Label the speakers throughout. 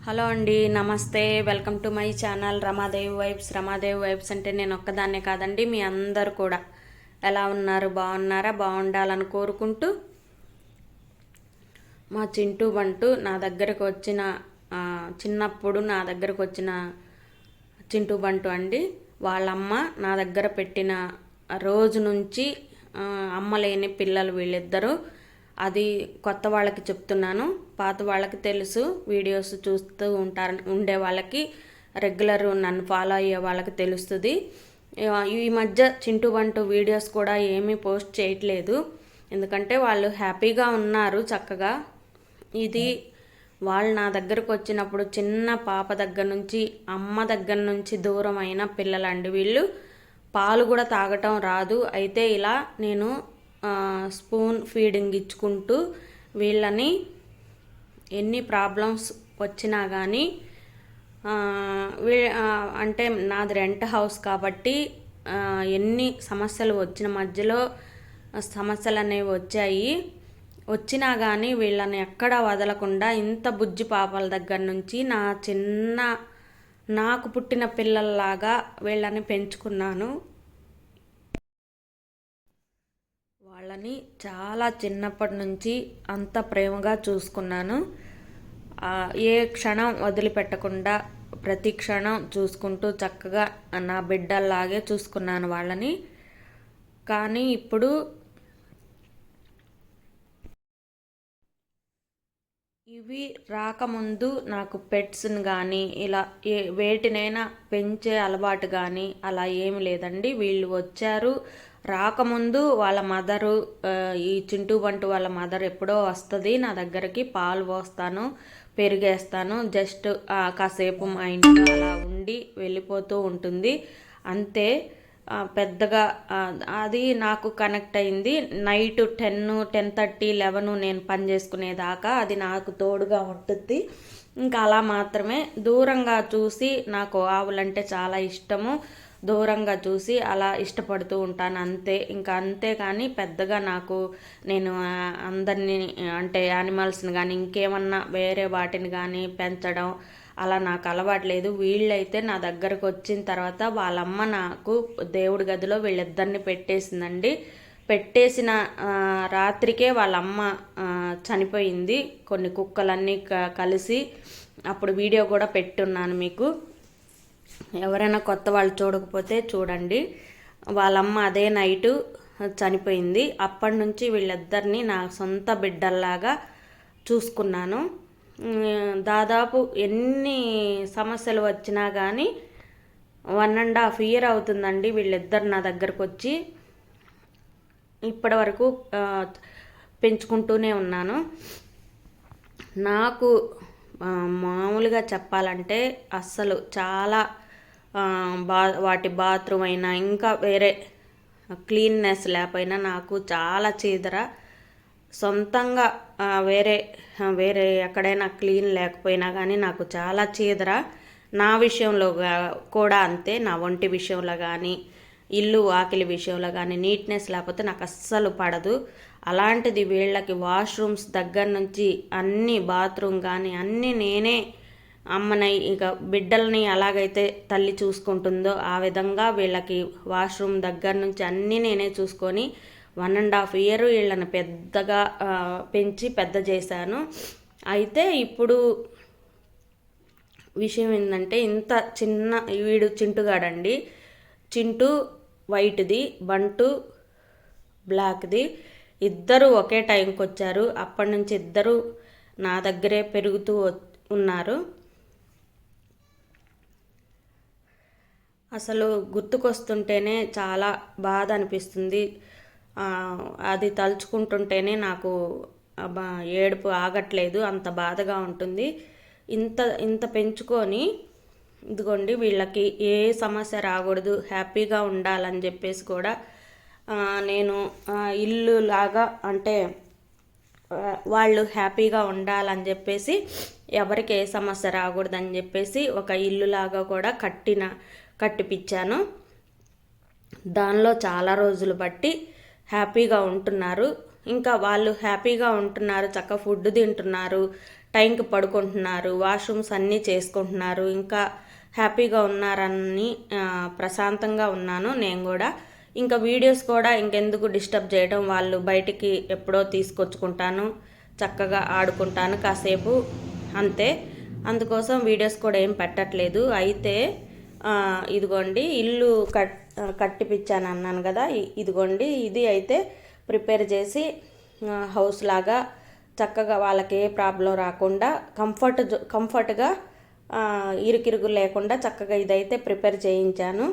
Speaker 1: Hello అండి, నమస్తే. Welcome to my channel Ramadevi vibes. Ramadevi vibes అంటే నేను ఒక్కదాన్నే కాదండి, మీ అందరు కూడా ఎలా ఉన్నారు? బాగున్నారా? బాగుండాలని కోరుకుంటూ, మా చింటూ బంటు నా దగ్గరకు వచ్చిన చిన్నప్పుడు నా దగ్గరకు వచ్చిన చింటూ బంటు అండి. వాళ్ళమ్మ నా దగ్గర పెట్టిన రోజు నుంచి అమ్మ లేని పిల్లలు వీళ్ళిద్దరూ. అది కొత్త వాళ్ళకి చెప్తున్నాను, పాత వాళ్ళకి తెలుసు, వీడియోస్ చూస్తూ ఉండే వాళ్ళకి, రెగ్యులర్ నన్ను ఫాలో అయ్యే వాళ్ళకి తెలుస్తుంది. ఈ మధ్య చింటూ బంటు వీడియోస్ కూడా ఏమీ పోస్ట్ చేయట్లేదు, ఎందుకంటే వాళ్ళు హ్యాపీగా ఉన్నారు చక్కగా. ఇది వాళ్ళు నా దగ్గరకు వచ్చినప్పుడు చిన్న పాప దగ్గర నుంచి, అమ్మ దగ్గర నుంచి దూరం అయిన పిల్లలండి వీళ్ళు. పాలు కూడా తాగటం రాదు. అయితే ఇలా నేను స్పూన్ ఫీడింగ్ ఇచ్చుకుంటూ వీళ్ళని ఎన్ని ప్రాబ్లమ్స్ వచ్చినా కానీ, అంటే నాది రెంట్ హౌస్ కాబట్టి ఎన్ని సమస్యలు వచ్చిన మధ్యలో సమస్యలు అనేవి వచ్చినా కానీ వీళ్ళని ఎక్కడా వదలకుండా ఇంత బుజ్జి పాపల దగ్గర నుంచి నాకు పుట్టిన పిల్లల్లాగా వీళ్ళని పెంచుకున్నాను. వాళ్ళని చాలా చిన్నప్పటి నుంచి అంత ప్రేమగా చూసుకున్నాను. ఏ క్షణం వదిలిపెట్టకుండా ప్రతి క్షణం చూసుకుంటూ చక్కగా నా బిడ్డల్లాగే చూసుకున్నాను వాళ్ళని. కానీ ఇప్పుడు ఇవి రాకముందు నాకు పెట్స్ని కానీ ఇలా వేటినైనా పెంచే అలవాటు కానీ అలా ఏమి లేదండి. వీళ్ళు వచ్చారు, రాకముందు వాళ్ళ మదరు, ఈ చింటూ బంటు వాళ్ళ మదర్ ఎప్పుడో వస్తుంది నా దగ్గరికి, పాలు పోస్తాను, పెరిగేస్తాను, జస్ట్ కాసేపు మా ఇంట్లో అలా ఉండి వెళ్ళిపోతూ ఉంటుంది అంతే. పెద్దగా అది నాకు కనెక్ట్ అయింది. నైట్ 10:30, 11 నేను పని చేసుకునేదాకా అది నాకు తోడుగా ఉంటుంది. ఇంకా అలా మాత్రమే దూరంగా చూసి, నాకు ఆవులంటే చాలా ఇష్టము, దూరంగా చూసి అలా ఇష్టపడుతూ ఉంటాను అంతే. ఇంకా అంతే. కానీ పెద్దగా నేను అందరినీ అంటే యానిమల్స్ని కానీ ఇంకేమన్నా వేరే వాటిని కానీ పెంచడం అలా నాకు అలవాట్లేదు. వీళ్ళైతే నా దగ్గరకు వచ్చిన తర్వాత వాళ్ళమ్మ నాకు దేవుడి గదిలో వీళ్ళిద్దరిని పెట్టేసిందండి. పెట్టేసిన రాత్రికే వాళ్ళమ్మ చనిపోయింది, కొన్ని కుక్కలన్నీ కలిసి. అప్పుడు వీడియో కూడా పెట్టున్నాను మీకు, ఎవరైనా కొత్త వాళ్ళు చూడకపోతే చూడండి. వాళ్ళమ్మ అదే నైటు చనిపోయింది. అప్పటి నుంచి వీళ్ళిద్దరిని నా సొంత బిడ్డల్లాగా చూసుకున్నాను. దాదాపు ఎన్ని సమస్యలు వచ్చినా కానీ 1.5 year అవుతుందండి వీళ్ళిద్దరు నా దగ్గరకు వచ్చి. ఇప్పటి వరకు పెంచుకుంటూనే ఉన్నాను. నాకు మామూలుగా చెప్పాలంటే అస్సలు చాలా వాటి బాత్రూమ్ అయినా ఇంకా వేరే క్లీన్నెస్ లేకపోయినా నాకు చాలా చీదర. సొంతంగా వేరే ఎక్కడైనా క్లీన్ లేకపోయినా కానీ నాకు చాలా చీదర. నా విషయంలో కూడా అంతే, నా ఒంటి విషయంలో కానీ ఇల్లు వాకిలి విషయంలో కానీ నీట్నెస్ లేకపోతే నాకు అస్సలు పడదు. అలాంటిది వీళ్ళకి వాష్రూమ్స్ దగ్గర నుంచి అన్ని, బాత్రూమ్ కానీ అన్నీ నేనే అమ్మనై, ఇక బిడ్డల్ని ఎలాగైతే తల్లి చూసుకుంటుందో ఆ విధంగా వీళ్ళకి వాష్రూమ్ దగ్గర నుంచి అన్నీ నేనే చూసుకొని 1.5 year వీళ్ళని పెద్దగా పెంచి పెద్ద చేశాను. అయితే ఇప్పుడు విషయం ఏంటంటే, ఇంత చిన్న వీడు చింటుగాడండి. చింటూ వైట్ది, బంటు బ్లాక్ది. ఇద్దరు ఒకే టైంకి వచ్చారు. అప్పటి నుంచి ఇద్దరు నా దగ్గరే పెరుగుతూ ఉన్నారు. అసలు గుర్తుకొస్తుంటేనే చాలా బాధ అనిపిస్తుంది. అది తలుచుకుంటుంటేనే నాకు ఏడుపు ఆగట్లేదు, అంత బాధగా ఉంటుంది. ఇంత పెంచుకొని ఇదిగోండి, వీళ్ళకి ఏ సమస్య రాకూడదు, హ్యాపీగా ఉండాలని చెప్పేసి కూడా నేను ఇల్లు లాగా, అంటే వాళ్ళు హ్యాపీగా ఉండాలని చెప్పేసి, ఎవరికి ఏ సమస్య రాకూడదని చెప్పేసి ఒక ఇల్లులాగా కూడా కట్టిపించాను. దానిలో చాలా రోజులు బట్టి హ్యాపీగా ఉంటున్నారు. ఇంకా వాళ్ళు హ్యాపీగా ఉంటున్నారు, చక్కగా ఫుడ్ తింటున్నారు, టైంకి పడుకుంటున్నారు, వాష్రూమ్స్ అన్నీ చేసుకుంటున్నారు, ఇంకా హ్యాపీగా ఉన్నారని ప్రశాంతంగా ఉన్నాను నేను కూడా. ఇంకా వీడియోస్ కూడా ఇంకెందుకు డిస్టర్బ్ చేయడం, వాళ్ళు బయటికి ఎప్పుడో తీసుకొచ్చుకుంటాను, చక్కగా ఆడుకుంటాను కాసేపు అంతే. అందుకోసం వీడియోస్ కూడా ఏం పెట్టట్లేదు. అయితే ఇదిగోండి ఇల్లు కట్టిపిచ్చాను అన్నాను కదా, ఇదిగోండి ఇది అయితే ప్రిపేర్ చేసి హౌస్ లాగా చక్కగా వాళ్ళకి ఏ ప్రాబ్లం రాకుండా కంఫర్ట్గా ఇరుకిరుగు లేకుండా చక్కగా ఇదైతే ప్రిపేర్ చేయించాను.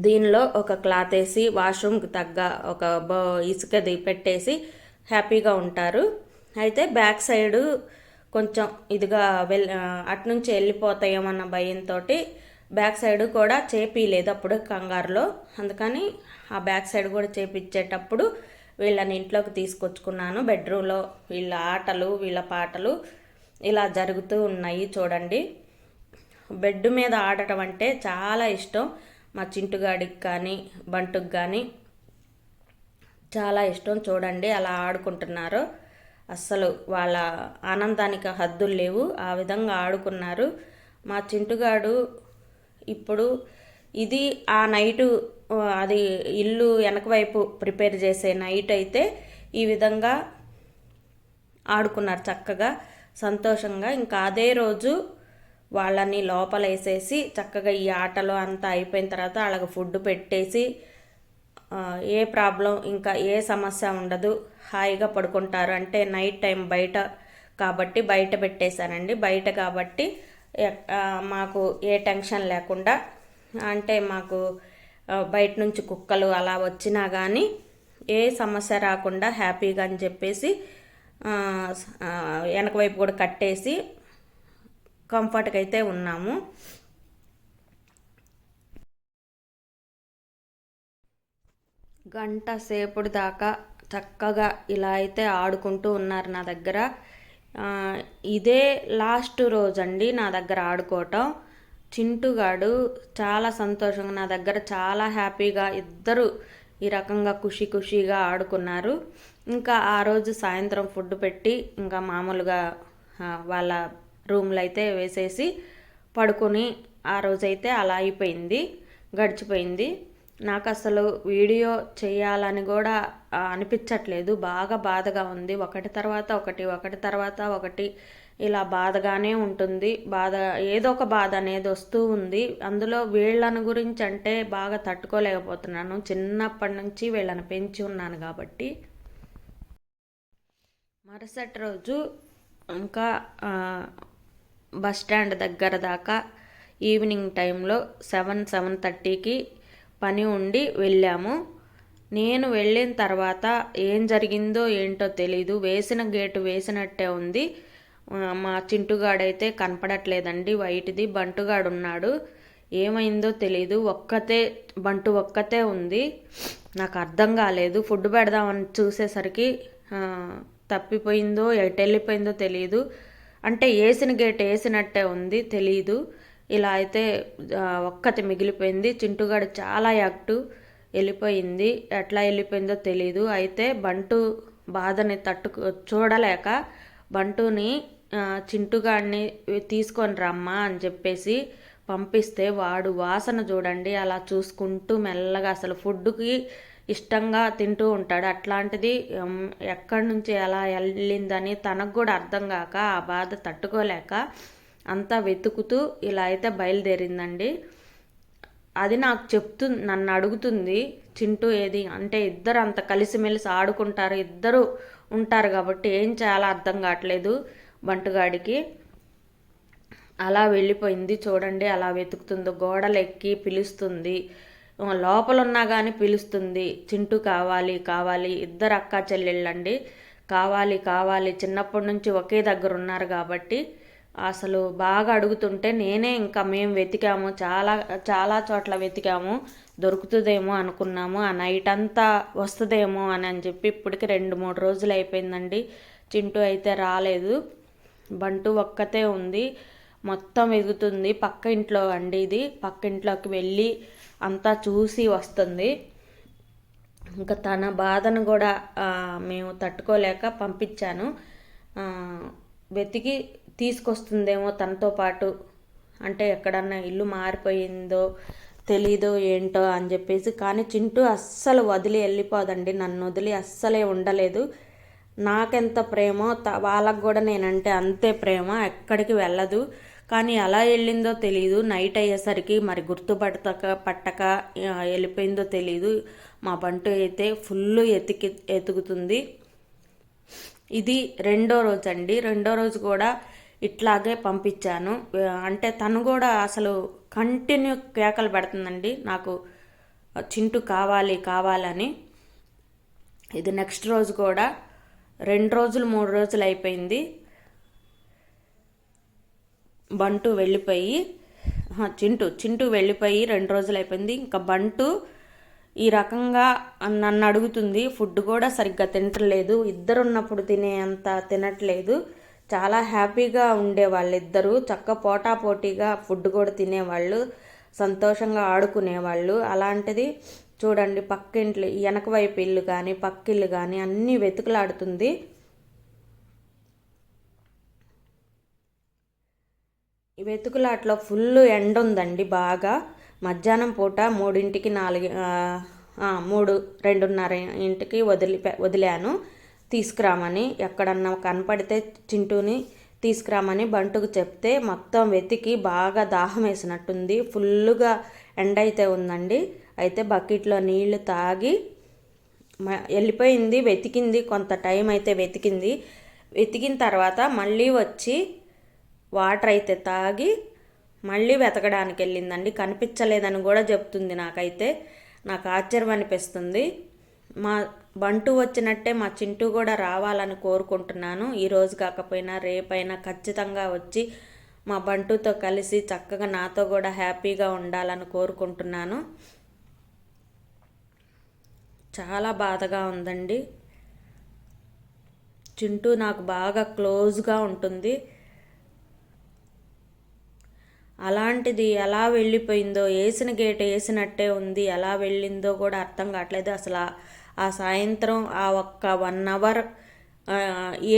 Speaker 1: దీనిలో ఒక క్లాత్ వేసి వాష్రూమ్కి తగ్గ ఒక ఇసుకది పెట్టేసి హ్యాపీగా ఉంటారు. అయితే బ్యాక్ సైడు కొంచెం ఇదిగా అటునుంచి వెళ్ళిపోతాయేమన్న భయంతో బ్యాక్ సైడ్ కూడా చేపిలేదు అప్పుడు కంగారులో. అందుకని ఆ బ్యాక్ సైడ్ కూడా చేపించేటప్పుడు వీళ్ళని ఇంట్లోకి తీసుకొచ్చుకున్నాను. బెడ్రూమ్లో వీళ్ళ ఆటలు వీళ్ళ పాటలు ఇలా జరుగుతూ ఉన్నాయి చూడండి. బెడ్ మీద ఆడటం అంటే చాలా ఇష్టం మా చింటుగాడికి కానీ బంటుకు కానీ చాలా ఇష్టం. చూడండి అలా ఆడుకుంటున్నారు. అస్సలు వాళ్ళ ఆనందానికి హద్దులు లేవు, ఆ విధంగా ఆడుకున్నారు. మా చింటుగాడు ఇప్పుడు ఇది ఆ నైటు అది ఇల్లు వెనక వైపు ప్రిపేర్ చేసే నైట్ అయితే ఈ విధంగా ఆడుకున్నారు చక్కగా సంతోషంగా. ఇంకా అదే రోజు వాళ్ళని లోపల వేసేసి చక్కగా ఈ ఆటలు అంతా అయిపోయిన తర్వాత వాళ్ళకి ఫుడ్ పెట్టేసి ఏ ప్రాబ్లం ఇంకా ఏ సమస్య ఉండదు, హాయిగా పడుకుంటారు. అంటే నైట్ టైం బయట కాబట్టి బయట పెట్టేశానండి. బయట కాబట్టి మాకు ఏ టెన్షన్ లేకుండా, అంటే మాకు బయట నుంచి కుక్కలు అలా వచ్చినా కానీ ఏ సమస్య రాకుండా హ్యాపీగా అని చెప్పేసి వెనక వైపు కూడా కట్టేసి కంఫర్ట్గా అయితే ఉన్నాము. గంట సేపుడు దాకా చక్కగా ఇలా అయితే ఆడుకుంటూ ఉన్నారు నా దగ్గర. ఇదే లాస్ట్ రోజు అండి నా దగ్గర ఆడుకోవటం. చింటుగాడు చాలా సంతోషంగా నా దగ్గర చాలా హ్యాపీగా ఇద్దరు ఈ రకంగా ఖుషీగా ఆడుకున్నారు. ఇంకా ఆ రోజు సాయంత్రం ఫుడ్ పెట్టి ఇంకా మామూలుగా వాళ్ళ రూమ్లో అయితే వేసేసి పడుకొని ఆ రోజైతే అలా అయిపోయింది, గడిచిపోయింది. నాకు అసలు వీడియో చేయాలని కూడా అనిపించట్లేదు, బాగా బాధగా ఉంది. ఒకటి తర్వాత ఒకటి ఇలా బాధగానే ఉంటుంది. ఏదో ఒక బాధ అనేది వస్తూ ఉంది. అందులో వీళ్ళని గురించి అంటే బాగా తట్టుకోలేకపోతున్నాను. చిన్నప్పటి నుంచి వీళ్ళని పెంచి ఉన్నాను కాబట్టి. మరుసటి రోజు ఇంకా బస్ స్టాండ్ దగ్గర దాకా ఈవినింగ్ టైంలో 7:30కి పని ఉండి వెళ్ళాము. నేను వెళ్ళిన తర్వాత ఏం జరిగిందో ఏంటో తెలీదు. వేసిన గేటు వేసినట్టే ఉంది. మా చింటుగాడైతే కనపడట్లేదండి, వైట్ది. బంటుగాడు ఉన్నాడు, ఏమైందో తెలీదు. బంటు ఒక్కతే ఉంది. నాకు అర్థం కాలేదు. ఫుడ్ పెడదామని చూసేసరికి తప్పిపోయిందో ఎటు వెళ్ళిపోయిందో తెలియదు. అంటే వేసిన గేట్ వేసినట్టే ఉంది, తెలీదు. ఇలా అయితే ఒక్కటి మిగిలిపోయింది. చింటుగాడు చాలా యాక్టివ్, వెళ్ళిపోయింది. ఎట్లా వెళ్ళిపోయిందో తెలీదు. అయితే బంటు బాధని చూడలేక బంటుని చింటుగాడిని తీసుకొని రమ్మా అని చెప్పేసి పంపిస్తే వాడు వాసన చూడండి అలా చూసుకుంటూ మెల్లగా, అసలు ఫుడ్కి ఇష్టంగా తింటూ ఉంటాడు. అట్లాంటిది ఎక్కడి నుంచి ఎలా వెళ్ళిందని తనకు కూడా అర్థం కాక ఆ బాధ తట్టుకోలేక అంతా వెతుకుతూ ఇలా అయితే బయలుదేరిందండి. అది నాకు నన్ను అడుగుతుంది, చింటూ ఏది అంటే, ఇద్దరు అంత కలిసిమెలిసి ఆడుకుంటారు, ఇద్దరు ఉంటారు కాబట్టి ఏం చేయాలో అర్థం కావట్లేదు బంటుగాడికి. అలా వెళ్ళిపోయింది చూడండి, అలా వెతుకుతుందో, గోడలు ఎక్కి పిలుస్తుంది, లోపల ఉన్నా కానీ పిలుస్తుంది. చింటూ కావాలి కావాలి, ఇద్దరు అక్క చెల్లెళ్ళండి, కావాలి చిన్నప్పటి నుంచి ఒకే దగ్గర ఉన్నారు కాబట్టి అసలు బాగా అడుగుతుంటే మేము వెతికాము, చాలా చోట్ల వెతికాము, దొరుకుతుందేమో అనుకున్నాము. ఆ నైట్ అంతా వస్తుందేమో అని చెప్పి ఇప్పటికి 2-3 రోజులు అయిపోయిందండి. చింటూ అయితే రాలేదు, బంటు ఒక్కతే ఉంది. మొత్తం వెతుకుతుంది. పక్క ఇంట్లో అండి ఇది, పక్క ఇంట్లోకి వెళ్ళి అంతా చూసి వస్తుంది. ఇంకా తన బాధను కూడా మేము తట్టుకోలేక పంపించాను. వెతికి తీసుకొస్తుందేమో తనతో పాటు, అంటే ఎక్కడన్నా ఇల్లు మారిపోయిందో తెలీదో ఏంటో అని చెప్పేసి. కానీ చింటూ అస్సలు వదిలి వెళ్ళిపోదండి, నన్ను వదిలి అస్సలే ఉండలేదు. నాకెంత ప్రేమో వాళ్ళకు కూడా నేనంటే అంతే ప్రేమ, ఎక్కడికి వెళ్ళదు. కానీ ఎలా వెళ్ళిందో తెలీదు, నైట్ అయ్యేసరికి మరి పట్టక వెళ్ళిపోయిందో తెలీదు. మా బంటు అయితే ఫుల్ ఎతుకుతుంది. ఇది రెండో రోజు అండి. రెండో రోజు కూడా ఇట్లాగే పంపించాను. అంటే తను కూడా అసలు కంటిన్యూ కేకలు పెడుతుందండి, నాకు చింటూ కావాలి కావాలని. ఇది నెక్స్ట్ రోజు కూడా 2 రోజులు 3 రోజులు అయిపోయింది బంటు వెళ్ళిపోయి. చింటూ వెళ్ళిపోయి 2 రోజులు అయిపోయింది. ఇంకా బంటు ఈ రకంగా నన్ను అడుగుతుంది. ఫుడ్ కూడా సరిగ్గా తినట్లేదు, ఇద్దరున్నప్పుడు తినేంత తినట్లేదు. చాలా హ్యాపీగా ఉండేవాళ్ళు ఇద్దరు, పోటాపోటీగా ఫుడ్ కూడా తినేవాళ్ళు, సంతోషంగా ఆడుకునేవాళ్ళు. అలాంటిది చూడండి, పక్కింట్లు వెనక వైపు ఇల్లు కానీ పక్కిల్లు కానీ అన్నీ వెతుకులాడుతుంది. ఈ వెతుకులాట్లో ఫుల్ ఎండ ఉందండి బాగా. మధ్యాహ్నం పూట 3ంటికి 2:30 వదిలాను తీసుకురామని. ఎక్కడన్నా కనపడితే చింటూని తీసుకురామని బంటుకు చెప్తే మొత్తం వెతికి బాగా దాహం వేసినట్టుంది, ఫుల్గా ఎండ అయితే ఉందండి. అయితే బకెట్లో నీళ్లు తాగి వెళ్ళిపోయింది. వెతికింది, కొంత టైం అయితే వెతికిన తర్వాత మళ్ళీ వచ్చి వాటర్ అయితే తాగి మళ్ళీ వెతకడానికి వెళ్ళిందండి. కనిపించలేదని కూడా చెప్తుంది. నాకు ఆశ్చర్యం అనిపిస్తుంది. మా బంటు వచ్చినట్టే మా చింటూ కూడా రావాలని కోరుకుంటున్నాను. ఈరోజు కాకపోయినా రేపైనా ఖచ్చితంగా వచ్చి మా బంటుతో కలిసి చక్కగా నాతో కూడా హ్యాపీగా ఉండాలని కోరుకుంటున్నాను. చాలా బాధగా ఉందండి. చింటూ నాకు బాగా క్లోజ్గా ఉంటుంది. అలాంటిది ఎలా వెళ్ళిపోయిందో, వేసిన గేట్ వేసినట్టే ఉంది, ఎలా వెళ్ళిందో కూడా అర్థం కావట్లేదు. అసలు ఆ సాయంత్రం ఆ ఒక్క 1 అవర్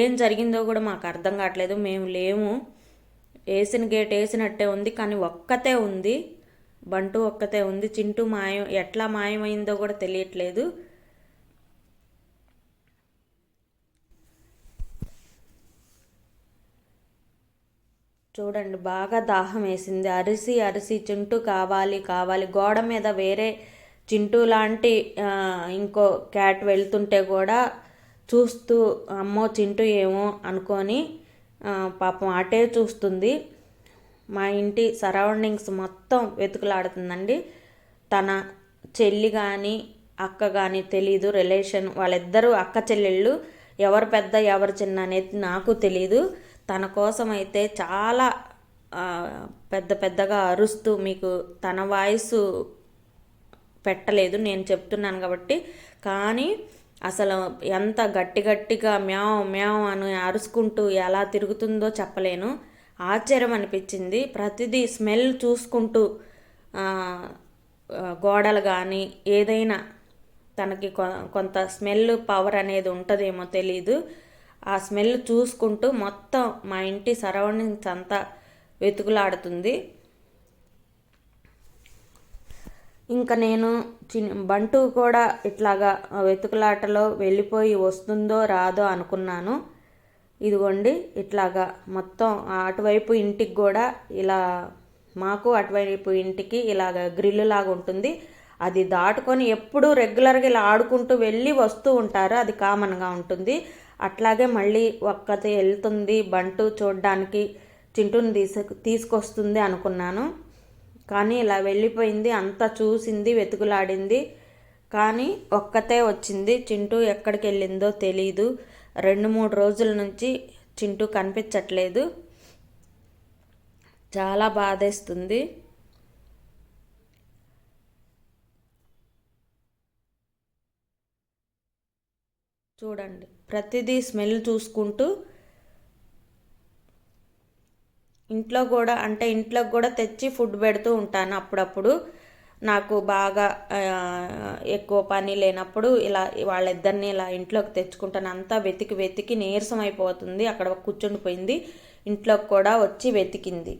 Speaker 1: ఏం జరిగిందో కూడా మాకు అర్థం కావట్లేదు. మేము లేము, వేసిన గేట్ వేసినట్టే ఉంది, కానీ ఒక్కతే ఉంది, బంటు ఒక్కతే ఉంది. చింటూ ఎట్లా మాయమైందో కూడా తెలియట్లేదు. చూడండి, బాగా దాహం వేసింది. అరిసి చింటూ కావాలి కావాలి. గోడ మీద వేరే చింటూ లాంటి ఇంకో క్యాట్ వెళ్తుంటే కూడా చూస్తూ అమ్మో చింటూ ఏమో అనుకొని పాపం అటే చూస్తుంది. మా ఇంటి సరౌండింగ్స్ మొత్తం వెతుకులాడుతుందండి. తన చెల్లి కానీ అక్క కానీ తెలీదు, రిలేషన్ వాళ్ళిద్దరూ అక్క చెల్లెళ్ళు, ఎవరు పెద్ద ఎవరు చిన్న అనేది నాకు తెలీదు. తన కోసం అయితే చాలా పెద్దగా అరుస్తూ, మీకు తన వాయిస్ పెట్టలేదు నేను చెప్తున్నాను కాబట్టి, కానీ అసలు ఎంత గట్టిగా మ్యావ్ మ్యావ్ అని అరుచుకుంటూ ఎలా తిరుగుతుందో చెప్పలేను. ఆశ్చర్యం అనిపించింది. ప్రతిదీ స్మెల్ చూసుకుంటూ, గోడలు కానీ ఏదైనా తనకి కొంత స్మెల్ పవర్ అనేది ఉంటుందేమో తెలీదు. ఆ స్మెల్ చూసుకుంటూ మొత్తం మా ఇంటి సరౌండింగ్స్ అంతా వెతుకులాడుతుంది. ఇంకా నేను బంటు కూడా ఇట్లాగా వెతుకులాటలో వెళ్ళిపోయి వస్తుందో రాదో అనుకున్నాను. ఇదిగోండి, ఇట్లాగా మొత్తం అటువైపు ఇంటికి కూడా ఇలా, మాకు అటువైపు ఇంటికి ఇలాగ గ్రిల్లు లాగా ఉంటుంది. అది దాటుకొని ఎప్పుడూ రెగ్యులర్గా ఇలా ఆడుకుంటూ వెళ్ళి వస్తూ ఉంటారు, అది కామన్గా ఉంటుంది. అట్లాగే మళ్ళీ ఒక్కతే వెళ్తుంది బంటు చూడడానికి, చింటూని తీసుకొస్తుంది అనుకున్నాను. కానీ ఇలా వెళ్ళిపోయింది. అంతా చూసింది, వెతుకులాడింది, కానీ ఒక్కతే వచ్చింది. చింటూ ఎక్కడికి వెళ్ళిందో తెలీదు. 2-3 రోజుల నుంచి చింటూ కనిపించట్లేదు. చాలా బాధేస్తుంది. చూడండి, ప్రతిదీ స్మెల్ చూసుకుంటూ ఇంట్లోకి కూడా తెచ్చి ఫుడ్ పెడుతూ ఉంటాను అప్పుడప్పుడు. నాకు బాగా ఎక్కువ పని లేనప్పుడు ఇలా వాళ్ళిద్దరిని ఇలా ఇంట్లోకి తెచ్చుకుంటాను. అంతా వెతికి వెతికి నీరసం అయిపోతుంది, అక్కడ కూర్చుండిపోయింది. ఇంట్లోకి కూడా వచ్చి వెతికింది.